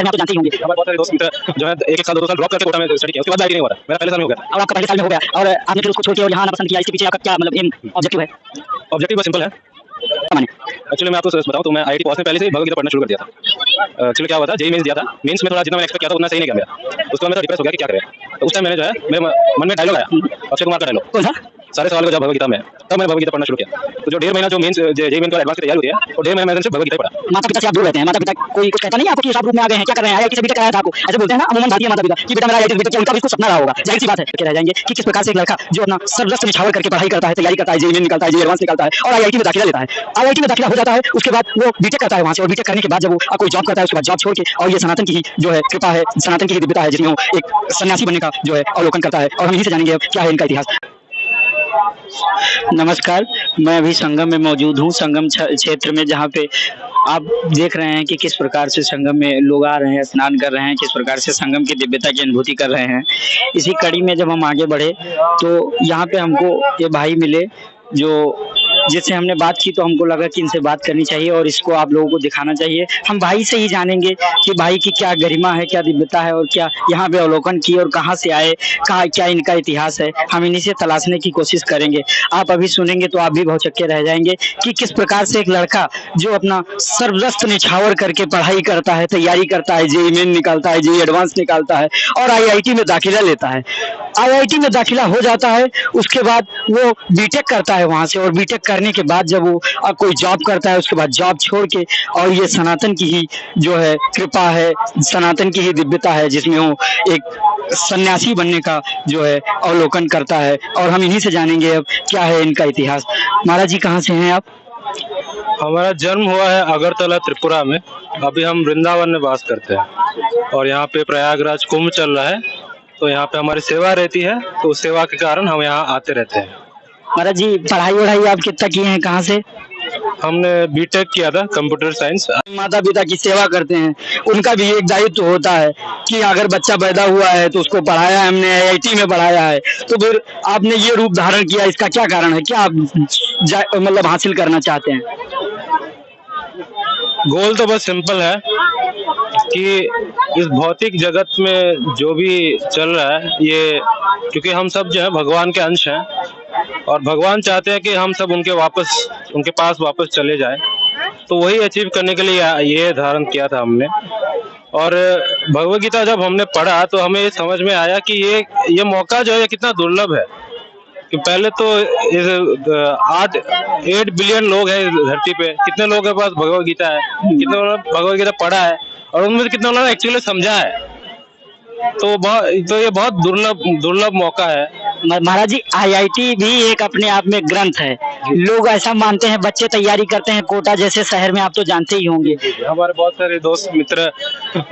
आप तो जानते ही होंगे। हमारे बहुत सारे दोस्त मित्र जो है एक साल 2 साल ड्रॉप करके कोटा में स्टडी किया, उसके बाद आईटी नहीं हुआ था। मेरा पहले साल में हो गया था। और आपका पहले साल में हो गया और आपने फिर उसको छोड़ के और यहाँ आना पसंद किया, इसके पीछे आपका क्या मतलब एम ऑब्जेक्टिव है? ऑब्जेक्टिव बहुत सिंपल है। एक्चुअली मैं आपको बताऊं तो मैं आईटी पास में पहले से ही भगवद गीता पढ़ना शुरू कर दिया था। एक्चुअली क्या हुआ था, जेईई मेंस दिया था, मेंस में थोड़ा जितना मैंने एक्सपेक्ट किया था उतना सही नहीं गया मेरा। उसके बाद मेरा डिप्रेस हो गया कि क्या करें। तो उस टाइम मैंने जो है मेरे मन में डायलॉग आया, अक्षय कुमार का डायलॉग, कौन सा? सारे सवाल का जवाब भगवद गीता में। तब मैंने भगवद गीता पढ़ना शुरू किया। तो जो 1.5 महीना जो मेंस जेईई मेंस का एडवांस की तैयारी होती है, तो 1.5 महीने में सिर्फ भगवद गीता पढ़ा। माता पिता से आप दूर रहते हैं, माता पिता कोई कुछ कहता नहीं है आपको कि आप ग्रुप में आ गए हैं, क्या कर रहे हैं, आईआईटी से बीटेक कराया था आपको, ऐसे बोलते हैं ना अमूमन भारतीय माता पिता कि बेटा मेरा आईआईटी से बीटेक किया, उनका भी कुछ सपना रहा होगा, जाहिर सी बात है कि रह जाएंगे कि किस प्रकार से एक लड़का जो अपना सर्वस्व निछावर करके पढ़ाई करता है, तैयारी करता है, जेईई मेंस निकालता है, जेईई एडवांस निकालता है और आईआईटी में दाखिला लेता है। आईआईटी में दाखिला हो जाता है, उसके बाद वो बीटेक करता है वहां से, और बीटेक करने के बाद जब वो कोई जॉब करता है, उसके बाद जॉब छोड़ के और ये सनातन की ही जो है कृपा है, सनातन की ही दिव्यता है, जिसमें वो एक सन्यासी बनने का जो है अवलोकन करता है। और हम यहीं से जानेंगे अब क्या है इनका इतिहास। नमस्कार, मैं अभी संगम में मौजूद हूँ, संगम क्षेत्र में, जहाँ पे आप देख रहे हैं कि किस प्रकार से संगम में लोग आ रहे हैं, स्नान कर रहे हैं, किस प्रकार से संगम की दिव्यता की अनुभूति कर रहे हैं। इसी कड़ी में जब हम आगे बढ़े तो यहाँ पे हमको ये भाई मिले जो जिससे हमने बात की, तो हमको लगा कि इनसे बात करनी चाहिए और इसको आप लोगों को दिखाना चाहिए। हम भाई से ही जानेंगे कि भाई की क्या गरिमा है, क्या दिव्यता है और क्या यहाँ पे अवलोकन की और कहाँ से आए, कहाँ क्या इनका इतिहास है, हम इन्हीं से तलाशने की कोशिश करेंगे। आप अभी सुनेंगे तो आप भी भौचक्के रह जाएंगे कि किस प्रकार से एक लड़का जो अपना सर्वस्व निछावर करके पढ़ाई करता है, तैयारी करता है, जेईई मेन निकालता है, जेईई एडवांस निकालता है और आईआईटी में दाखिला लेता है। आईआईटी में दाखिला हो जाता है, उसके बाद वो बीटेक करता है वहां से, और बीटेक करने के बाद जब वो कोई जॉब करता है, उसके बाद जॉब छोड़ के और ये सनातन की ही जो है कृपा है, सनातन की ही दिव्यता है, जिसमें वो एक सन्यासी बनने का जो है अवलोकन करता है। और हम इन्हीं से जानेंगे अब क्या है इनका इतिहास। महाराज जी कहाँ से हैं आप? हमारा जन्म हुआ है अगरतला त्रिपुरा में। अभी हम वृंदावन में वास करते हैं और यहाँ पे प्रयागराज कुंभ चल रहा है, तो यहाँ पे हमारी सेवा रहती है, तो उस सेवा के कारण हम यहाँ आते रहते हैं। महाराज जी पढ़ाई वढ़ाई आप कितना किए हैं, कहाँ से? हमने बीटेक किया था कंप्यूटर साइंस। माता पिता की सेवा करते हैं, उनका भी एक दायित्व होता है कि अगर बच्चा पैदा हुआ है तो उसको पढ़ाया है, हमने आईआईटी में पढ़ाया है, तो फिर आपने ये रूप धारण किया, इसका क्या कारण है, क्या आप मतलब हासिल करना चाहते हैं? गोल तो बस सिंपल है कि इस भौतिक जगत में जो भी चल रहा है, ये क्योंकि हम सब जो है भगवान के अंश हैं और भगवान चाहते हैं कि हम सब उनके पास वापस चले जाएं, तो वही अचीव करने के लिए ये धारण किया था हमने। और भगवद गीता जब हमने पढ़ा तो हमें ये समझ में आया कि ये मौका जो है कितना दुर्लभ है। कि पहले तो 8 बिलियन लोग हैं इस धरती पे, कितने लोगों के पास भगवद गीता है, कितने लोगों ने भगवद गीता पढ़ा है और उनमें से कितने लोगों ने एक्चुअली समझा है। तो ये बहुत दुर्लभ मौका है। महाराज जी आईआईटी भी एक अपने आप में ग्रंथ है, लोग ऐसा मानते हैं, बच्चे तैयारी करते हैं, कोटा जैसे शहर में आप तो जानते ही होंगे। हमारे बहुत सारे दोस्त मित्र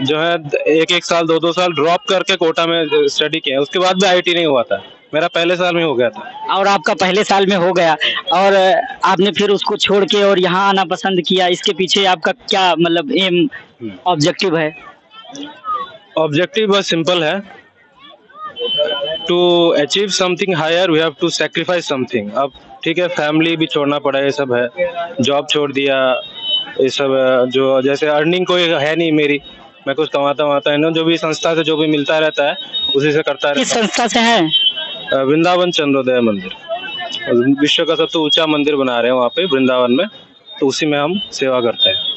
जो है 1-1 साल 2-2 साल ड्रॉप करके कोटा में स्टडी किया, उसके बाद भी आईआईटी नहीं हुआ था। मेरा पहले साल में हो गया था। और आपका पहले साल में हो गया और आपने फिर उसको छोड़ के और यहाँ आना पसंद किया, इसके पीछे आपका क्या मतलब एम ऑब्जेक्टिव है? ऑब्जेक्टिव बहुत सिंपल है, to achieve something higher we have to sacrifice something. अब ठीक है, फैमिली भी छोड़ना पड़ा, ये सब है, जॉब छोड़ दिया, ये सब जो जैसे अर्निंग कोई है नहीं मेरी, मैं कुछ कमाता है ना, जो भी संस्था से जो भी मिलता रहता है उसी से करता रहता। किस संस्था से है? वृंदावन चंद्रोदय मंदिर, विश्व का सबसे ऊंचा मंदिर बना रहे हैं वहाँ पे वृंदावन में, तो उसी में हम सेवा करते हैं।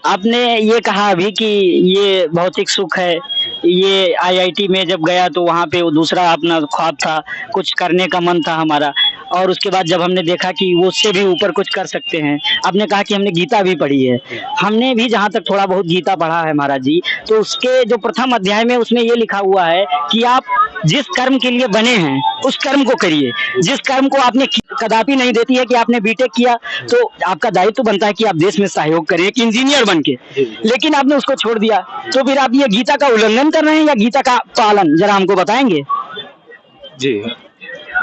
आपने ये कहा अभी कि ये भौतिक सुख है, ये आईआईटी में जब गया तो वहाँ पे वो दूसरा अपना ख्वाब था, कुछ करने का मन था हमारा, और उसके बाद जब हमने देखा कि वो उससे भी ऊपर कुछ कर सकते हैं। आपने कहा कि हमने गीता भी पढ़ी है, हमने भी जहाँ तक थोड़ा बहुत गीता पढ़ा है महाराज जी, तो उसके जो प्रथम अध्याय में उसमें ये लिखा हुआ है कि आप जिस कर्म के लिए बने हैं उस कर्म को करिए। जिस कर्म को आपने कदापि नहीं देती है कि आपने बीटेक किया तो आपका दायित्व तो बनता है कि आप देश में सहयोग करें एक इंजीनियर बन के, लेकिन आपने उसको छोड़ दिया, तो फिर आप ये गीता का उल्लंघन कर रहे हैं या गीता का पालन, जरा हमको बताएंगे? जी,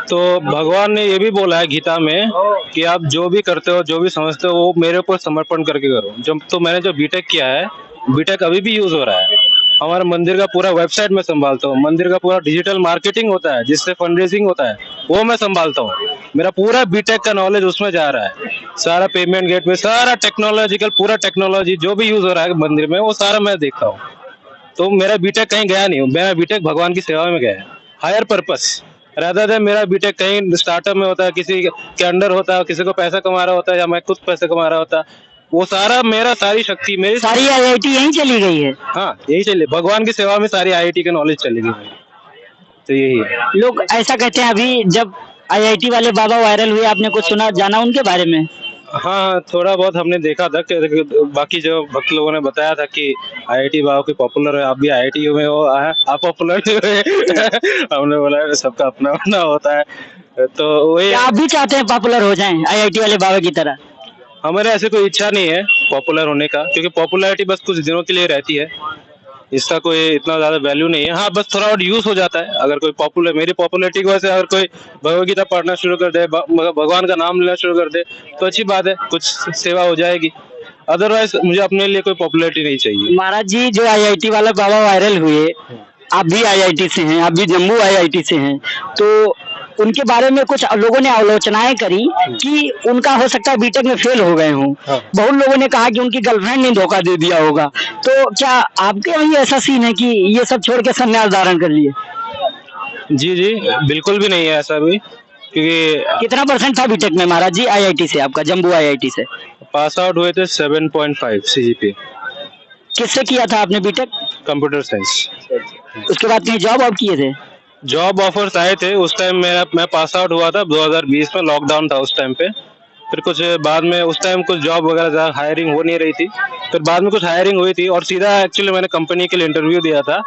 तो भगवान ने ये भी बोला है गीता में कि आप जो भी करते हो, जो भी समझते हो, वो मेरे ऊपर समर्पण करके करो। तो मैंने जो बीटेक किया है, बीटेक अभी भी यूज हो रहा है। हमारे मंदिर का पूरा वेबसाइट मैं संभालता हूँ, मंदिर का पूरा डिजिटल मार्केटिंग होता है जिससे फंड रेजिंग होता है, वो मैं संभालता हूँ। मेरा पूरा बीटेक का नॉलेज उसमें जा रहा है। सारा पेमेंट गेट में सारा टेक्नोलॉजिकल, पूरा टेक्नोलॉजी जो भी यूज हो रहा है मंदिर में वो सारा मैं देखता हूँ। तो मेरा बीटेक कहीं गया नहीं, मेरा बीटेक भगवान की सेवा में गया है, हायर पर्पस। रहता था मेरा बीटेक कहीं स्टार्टअप में होता है, किसी के अंडर होता है, किसी को पैसा कमा रहा होता है या मैं खुद पैसा कमा रहा होता, वो सारा मेरा सारी शक्ति मेरी सारी आईआईटी यहीं चली गई है। हाँ यही चलिए, भगवान की सेवा में सारी आईआईटी का नॉलेज चली गई। तो यही है। लोग ऐसा कहते हैं, अभी जब आईआईटी वाले बाबा वायरल हुए, आपने कुछ सुना जाना उनके बारे में? हाँ थोड़ा बहुत हमने देखा था कि बाकी जो भक्त लोगों ने बताया था कि आईआईटी बाबा की पॉपुलर है, आप भी आईआईटी में हो, आप पॉपुलर हुए। हमने बोला सबका अपना अपना होता है। तो वही क्या आप भी चाहते हैं पॉपुलर हो जाएं आईआईटी वाले बाबा की तरह? हमारे ऐसे कोई इच्छा नहीं है पॉपुलर होने का, क्योंकि पॉपुलैरिटी बस कुछ दिनों के लिए रहती है, इसका कोई इतना ज्यादा वैल्यू नहीं है। हाँ बस थोड़ा और यूज हो जाता है। अगर कोई पॉपुलर, मेरी पॉपुलैरिटी की वजह से अगर कोई भगवद गीता पढ़ना शुरू कर दे, भगवान का नाम लेना शुरू कर दे, तो अच्छी बात है, कुछ सेवा हो जाएगी। अदरवाइज मुझे अपने लिए कोई पॉपुलैरिटी नहीं चाहिए। महाराज जी, जो आईआईटी वाला बाबा वायरल हुए, आप भी आईआईटी से हैं, आप भी जम्मू आईआईटी से हैं, तो उनके बारे में कुछ लोगों ने आलोचनाएं करी कि उनका हो सकता है बीटेक में फेल हो गए हों। बहुत लोगों ने कहा कि उनकी गर्लफ्रेंड ने धोखा दे दिया होगा। तो क्या आपके वही ऐसा सीन है कि ये सब छोड़ के संन्यास धारण कर लिए? जी जी बिल्कुल भी नहीं है ऐसा भी, क्योंकि कितना परसेंट था बीटेक में महाराज जी आईआईटी से, आपका जम्मू आईआईटी से? पास आउट हुए थे 7.5 सीजीपीए। किससे किया था आपने बीटेक? Computer science. उसके बाद कहीं जॉब आप किए थे? जॉब ऑफर्स आए थे उस टाइम, मैं पास आउट हुआ था 2020 में, लॉकडाउन था उस टाइम पे। फिर कुछ बाद में उस टाइम कुछ जॉब वगैरह ज़्यादा हायरिंग हो नहीं रही थी, फिर बाद में कुछ हायरिंग हुई थी और सीधा एक्चुअली मैंने कंपनी के लिए इंटरव्यू दिया था।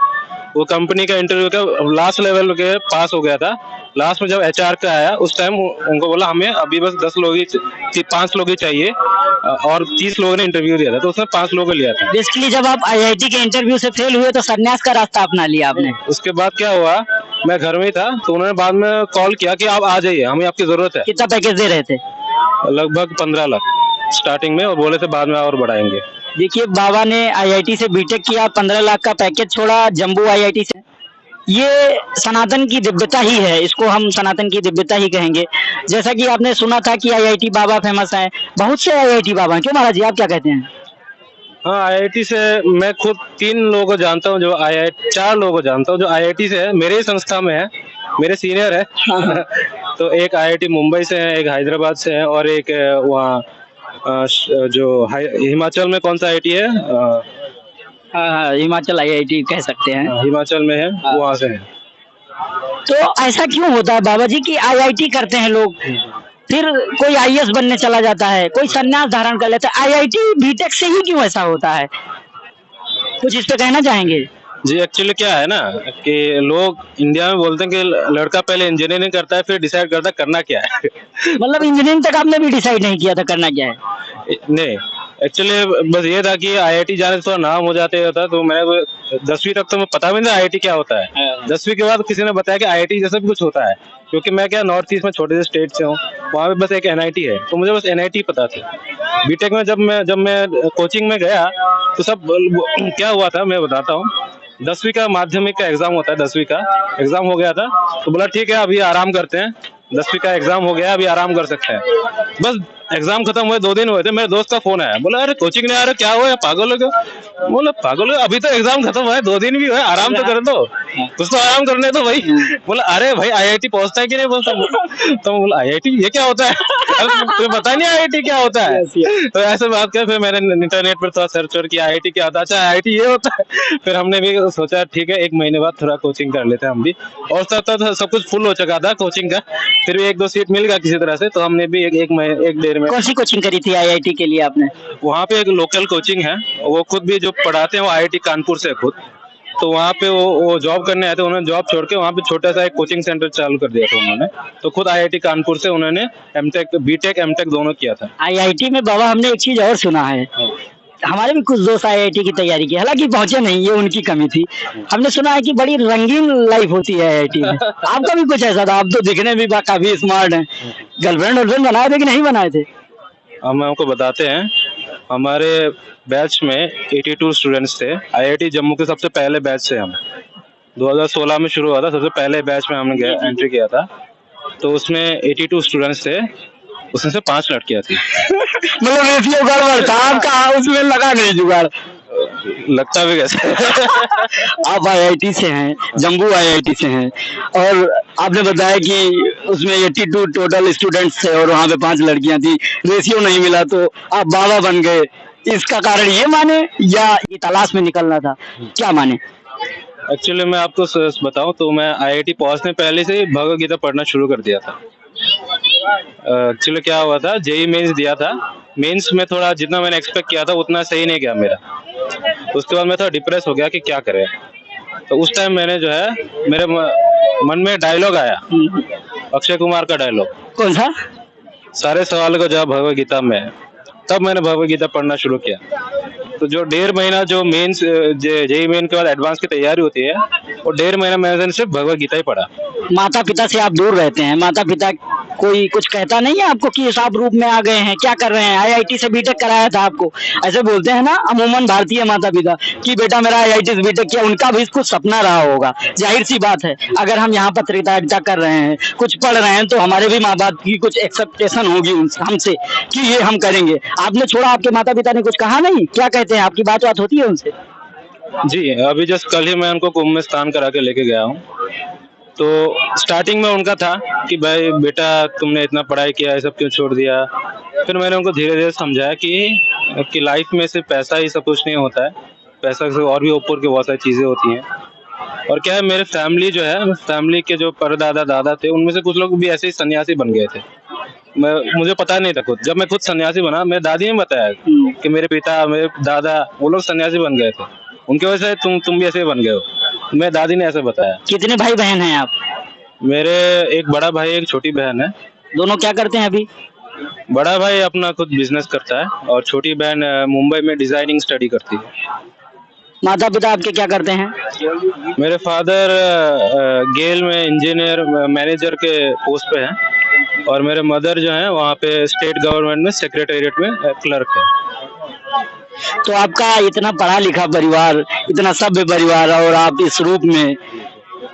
वो कंपनी का इंटरव्यू का लास्ट लेवल के पास हो गया था। लास्ट में जब एचआर का आया उस टाइम उनको बोला हमें अभी बस 10 लोग ही 5 लोग ही चाहिए, और 30 लोगों ने इंटरव्यू दिया था, तो उसने 5 लोगों को लिया था। बेसिकली जब आप आईआईटी के इंटरव्यू से फेल हुए तो संन्यास का रास्ता अपना लिया आपने? उसके बाद क्या हुआ, मैं घर में ही था, तो उन्होंने बाद में कॉल किया कि आप आ जाइए, हमें आपकी जरूरत है। कितना पैकेज दे रहे थे? लगभग 15 लाख स्टार्टिंग में, और बोले थे बाद में और बढ़ाएंगे। देखिए, बाबा ने आईआईटी से बीटेक किया, 15 लाख का पैकेज छोड़ा जम्मू आईआईटी से। ये सनातन की दिव्यता ही है, इसको हम सनातन की दिव्यता ही कहेंगे। जैसा कि आपने सुना था कि आईआईटी बाबा फेमस है, बहुत से आईआईटी बाबा हैं, क्यों महाराज जी, आप क्या कहते हैं? हाँ आईआईटी से मैं खुद 3 लोगों को जानता हूँ, जो आईआईटी 4 लोगों को जानता हूँ जो आईआईटी से है, मेरे ही संस्था में है, मेरे सीनियर है। तो एक आईआईटी मुंबई से है, एक हैदराबाद से है, और एक वहाँ जो हिमाचल में कौन सा आईआईटी है, हाँ, हिमाचल आईआईटी कह सकते हैं, हिमाचल में है, वहाँ से है। तो ऐसा क्यों होता है बाबा जी कि आईआईटी करते हैं लोग, फिर कोई आईएएस बनने चला जाता है, कोई संन्यास धारण कर लेता है, आईआईटी बीटेक से ही क्यों ऐसा होता है? कुछ इस पे कहना चाहेंगे? जी एक्चुअली क्या है ना कि लोग इंडिया में बोलते हैं कि लड़का पहले इंजीनियरिंग करता है फिर डिसाइड करता है करना क्या है। मतलब इंजीनियरिंग तक आपने भी डिसाइड नहीं किया था करना क्या है? नहीं, एक्चुअली बस ये था कि आईआईटी जाने से थोड़ा नाम हो जाते होता, तो मैं 10वीं तक तो मैं पता भी नहीं था आईआईटी क्या होता है। 10वीं के बाद किसी ने बताया कि आईआईटी जैसा भी कुछ होता है, क्योंकि मैं क्या नॉर्थ ईस्ट में छोटे से स्टेट से हूँ, वहाँ पे बस एक एनआईटी है, तो मुझे बस एनआईटी पता था। बीटेक में जब मैं कोचिंग में गया तो सब क्या हुआ था मैं बताता हूँ। 10वीं का माध्यमिक का एग्जाम होता है, 10वीं का एग्जाम हो गया था, तो बोला ठीक है अभी आराम करते हैं, 10वीं का एग्जाम हो गया अभी आराम कर सकते हैं। बस एग्जाम खत्म हुए 2 दिन हुए थे, मेरे दोस्त का फोन आया, बोला अरे कोचिंग नहीं आ रहा, क्या हुआ, पागल हो क्या? बोला पागल हो, अभी तो एग्जाम खत्म हुआ है, 2 दिन भी हुए, आराम तो कर दो, कुछ तो आराम करने दो भाई। बोला अरे भाई आईआईटी पहुंचता है कि नहीं पहुंचता? तो बोला आईआईटी ये क्या होता है? तुम्हें पता नहीं आईआईटी क्या होता है? तो ऐसे बात कर, फिर मैंने इंटरनेट पर थोड़ा सर्च कर किया आईआईटी क्या होता है, अच्छा आईआईटी ये होता है। फिर हमने भी सोचा ठीक है 1 महीने बाद थोड़ा कोचिंग कर लेते हैं हम भी, और सब कुछ फुल हो चुका था कोचिंग का, फिर भी 1-2 सीट मिल गया किसी तरह से, तो हमने भी 1-1.5 में। कौन सी कोचिंग करी थी आईआईटी के लिए आपने? वहाँ पे एक लोकल कोचिंग है, वो खुद भी जो पढ़ाते हैं वो आईआईटी कानपुर से खुद, तो वहाँ पे वो जॉब करने आए थे, उन्होंने जॉब छोड़ के वहाँ पे छोटा सा एक कोचिंग सेंटर चालू कर दिया था उन्होंने, तो खुद आईआईटी कानपुर से उन्होंने एमटेक बीटेक एमटेक दोनों किया था। आईआईटी में बाबा हमने एक चीज और सुना है, हमारे भी कुछ दोस्त आईआईटी की तैयारी की, हालांकि पहुंचे नहीं, ये उनकी कमी थी। हमने सुना है कि बड़ी रंगीन लाइफ होती है आईआईटी में, आपका भी कुछ ऐसा था? आप तो दिखने भी काफी स्मार्ट हैं, गर्लफ्रेंड बनाए थे कि नहीं बनाए थे? हम आपको बताते हैं, हमारे बैच में 82 स्टूडेंट्स थे, आईआईटी जम्मू के सबसे पहले बैच से हम 2016 में शुरू हुआ था, सबसे पहले बैच में हमने एंट्री किया था, तो उसमें 82 स्टूडेंट्स थे। उसमें से 5 लड़कियां थी। मतलब रेशियो गड़बड़ था आपका, उसमें लगा नहीं जुगाड़। लगता भी कैसे आप आईआईटी से हैं, जम्मू आईआईटी से हैं, और आपने बताया कि उसमें 82 टोटल स्टूडेंट्स थे और वहाँ पे 5 लड़कियां थी, रेशियो नहीं मिला तो आप बाबा बन गए। इसका कारण ये माने या ये तलाश में निकलना था, क्या माने? एक्चुअली मैं आपको बताऊं तो मैं आईआईटी पहुंचने पहले से ही भगवद गीता पढ़ना शुरू कर दिया था। एक्चुअली क्या हुआ था, जेई मेंस दिया था, मेंस में थोड़ा जितना मैंने एक्सपेक्ट किया था उतना सही नहीं गया मेरा। उसके बाद मैं थोड़ा डिप्रेस हो गया कि क्या करें। तो उस टाइम मैंने जो है मेरे मन में डायलॉग आया, अक्षय कुमार का डायलॉग, कौन सा? सारे सवाल का जवाब भगवद गीता में है। तब मैंने भगवद गीता पढ़ना शुरू किया। तो जो 1.5 महीना जो मेंस जेई मेन के बाद एडवांस की तैयारी होती है, वो 1.5 महीना मैंने सिर्फ भगवद गीता ही पढ़ा। माता पिता से आप दूर रहते हैं, माता पिता कोई कुछ कहता नहीं है आपको कि साफ रूप में आ गए हैं, क्या कर रहे हैं? आईआईटी से बीटेक कराया था आपको, ऐसे बोलते हैं ना अमूमन भारतीय माता पिता कि बेटा मेरा आईआईटी से बीटेक किया, उनका भी कुछ सपना रहा होगा। जाहिर सी बात है, अगर हम यहाँ पत्रकारिता कर रहे हैं, कुछ पढ़ रहे हैं, तो हमारे भी माँ बाप की कुछ एक्सेप्टेशन होगी हमसे कि ये हम करेंगे। आपने छोड़ा, आपके माता पिता ने कुछ कहा नहीं? क्या कहते हैं, आपकी बात होती है उनसे? जी, अभी जस्ट कल ही मैं उनको कुंभ में स्नान करा के लेके गया हूँ। तो स्टार्टिंग में उनका था कि भाई बेटा तुमने इतना पढ़ाई किया, ये सब क्यों छोड़ दिया। फिर मैंने उनको धीरे धीरे समझाया कि लाइफ में सिर्फ पैसा ही सब कुछ नहीं होता है, पैसा से और भी ऊपर की बहुत सारी चीज़ें होती हैं। और क्या है, मेरे फैमिली जो है, फैमिली के जो परदादा दादा थे, उनमें से कुछ लोग भी ऐसे ही सन्यासी बन गए थे। मुझे पता नहीं था खुद, जब मैं खुद सन्यासी बना, मेरे दादी ने बताया कि मेरे पिता, मेरे दादा, वो लोग सन्यासी बन गए थे, उनकी वजह से तुम भी ऐसे बन गए हो। मेरे दादी ने ऐसे बताया। कितने भाई बहन हैं आप? मेरे एक बड़ा भाई, एक छोटी बहन है। दोनों क्या करते हैं अभी? बड़ा भाई अपना खुद बिजनेस करता है और छोटी बहन मुंबई में डिजाइनिंग स्टडी करती है। माता पिता आपके क्या करते हैं? मेरे फादर गेल में इंजीनियर मैनेजर के पोस्ट पे हैं और मेरे मदर जो है वहाँ पे स्टेट गवर्नमेंट में सेक्रेटेरिएट में क्लर्क है। तो आपका इतना पढ़ा लिखा परिवार, इतना सभ्य परिवार, और आप इस रूप में,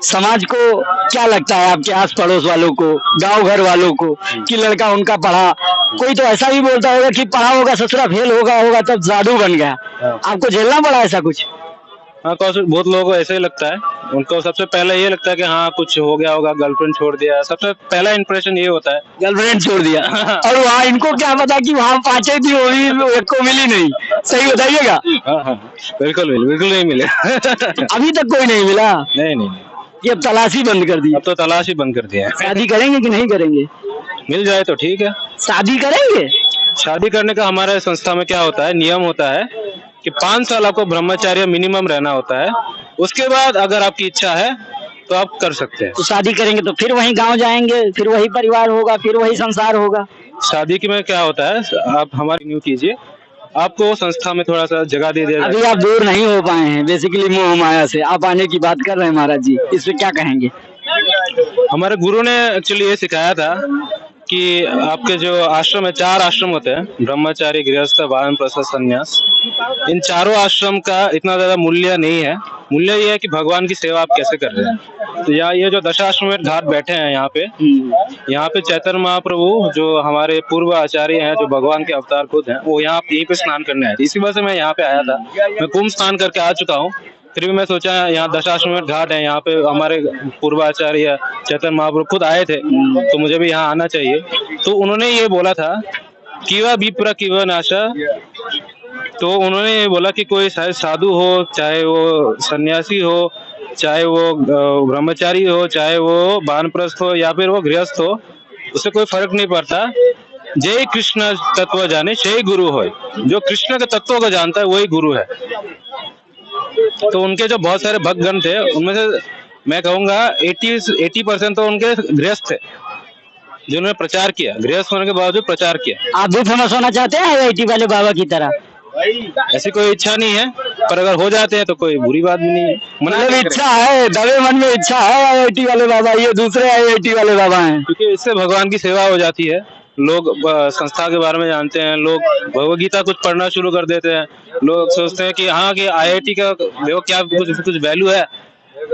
समाज को क्या लगता है, आपके आस पड़ोस वालों को, गांव घर वालों को, कि लड़का उनका पढ़ा? कोई तो ऐसा भी बोलता होगा कि पढ़ा होगा ससुरा फेल होगा तब जादू बन गया। आपको झेलना पड़ा ऐसा कुछ? हाँ, बहुत लोगों को ऐसे ही लगता है। उनको सबसे पहले ये लगता है कि हाँ कुछ हो गया होगा, गर्लफ्रेंड छोड़ दिया, सबसे पहला इंप्रेशन ये होता है, गर्लफ्रेंड छोड़ दिया। और वहाँ इनको क्या पता कि वहाँ 5 थी, वो भी एक को मिली नहीं। सही बताइएगा। हाँ, बिल्कुल नहीं मिले। अभी तक कोई नहीं मिला? नहीं, ये अब तलाशी बंद कर दी? अब तो तलाश ही बंद कर दिया है। शादी करेंगे कि नहीं करेंगे? मिल जाए तो ठीक है। शादी करेंगे? शादी करने का हमारे संस्था में क्या होता है, नियम होता है कि 5 साल आपको ब्रह्मचर्य मिनिमम रहना होता है। उसके बाद अगर आपकी इच्छा है तो आप कर सकते हैं। तो शादी करेंगे तो फिर वही गांव जाएंगे, फिर वही परिवार होगा, फिर वही संसार होगा। शादी के में क्या होता है, आप हमारी न्यू कीजिए, आपको संस्था में थोड़ा सा जगह दे दिया। अभी आप दूर नहीं हो पाए हैं बेसिकली मोह माया से, आप आने की बात कर रहे हैं महाराज जी, इस पे क्या कहेंगे? हमारे गुरु ने एक्चुअली ये सिखाया था कि आपके जो आश्रम है, 4 आश्रम होते हैं, ब्रह्मचारी, गृहस्थ, वानप्रस्थ, संन्यास। इन चारों आश्रम का इतना ज्यादा मूल्य नहीं है। मूल्य ये है कि भगवान की सेवा आप कैसे कर रहे हैं। तो यहाँ ये जो दशाश्वमेध घाट बैठे हैं यहाँ पे चैतन्य महाप्रभु जो हमारे पूर्व आचार्य हैं, जो भगवान के अवतार खुद हैं, वो यहाँ यहीं पे स्नान करने आए थे। इसी वजह से मैं यहाँ पे आया था। मैं कुंभ स्नान करके आ चुका हूँ, फिर भी मैं सोचा यहाँ दशाश्वमेध घाट है, यहाँ पे हमारे पूर्वाचार्य चैतन्य महाप्रभु खुद आए थे, तो मुझे भी यहाँ आना चाहिए। तो उन्होंने ये बोला था कीवा विप्र कीवा नाशा। तो उन्होंने ये बोला कि कोई साधु हो, चाहे वो सन्यासी हो, चाहे वो ब्रह्मचारी हो, चाहे वो वानप्रस्थ हो या फिर वो गृहस्थ हो, उससे कोई फर्क नहीं पड़ता। जय कृष्ण तत्व जाने जय गुरु हो। जो कृष्ण के तत्व को जानता है वही गुरु है। तो उनके जो बहुत सारे भक्तगण थे, उनमें से मैं कहूँगा 80% तो उनके गृहस्थ थे, जिन्होंने प्रचार किया, गृहस्थ होने के बावजूद प्रचार किया। आप भी फेमस होना चाहते हैं आईआईटी वाले बाबा की तरह? ऐसी कोई इच्छा नहीं है, पर अगर हो जाते हैं तो कोई बुरी बात भी नहीं है। मतलब इच्छा है, दबे मन में इच्छा है आईआईटी वाले बाबा, ये दूसरे आईआईटी वाले बाबा हैं। क्योंकि इससे भगवान की सेवा हो जाती है, लोग संस्था के बारे में जानते हैं, लोग भगवद गीता कुछ पढ़ना शुरू कर देते हैं, लोग सोचते हैं कि हाँ कि आईआईटी का देखो क्या कुछ वैल्यू है,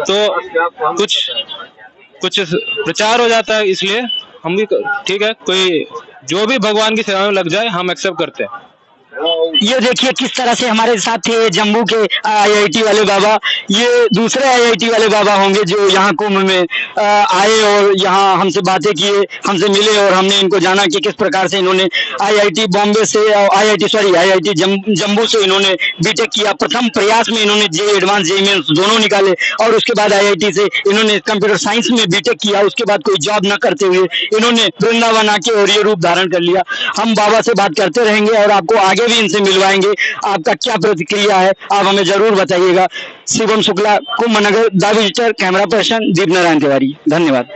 तो कुछ प्रचार हो जाता है। इसलिए हम भी ठीक है, कोई जो भी भगवान की सेवा में लग जाए हम एक्सेप्ट करते हैं। ये देखिए किस तरह से हमारे साथ थे जम्मू के आईआईटी वाले बाबा। ये दूसरे आईआईटी वाले बाबा होंगे जो यहाँ कुंभ में आए और यहाँ हमसे बातें किए, हमसे मिले और हमने इनको जाना कि किस प्रकार से इन्होंने आईआईटी बॉम्बे से आईआईटी जम्मू से इन्होंने बीटेक किया। प्रथम प्रयास में इन्होंने जे एडवांस जे मेंस दोनों निकाले और उसके बाद आईआईटी से इन्होंने कंप्यूटर साइंस में बीटेक किया। उसके बाद कोई जॉब न करते हुए इन्होंने वृंदावन आके और ये रूप धारण कर लिया। हम बाबा से बात करते रहेंगे और आपको आगे भी इनसे मिलवाएंगे। आपका क्या प्रतिक्रिया है आप हमें जरूर बताइएगा। शिवम शुक्ला, कुंभ नगर, द विजिटर, कैमरा पर्सन दीप नारायण तिवारी। धन्यवाद।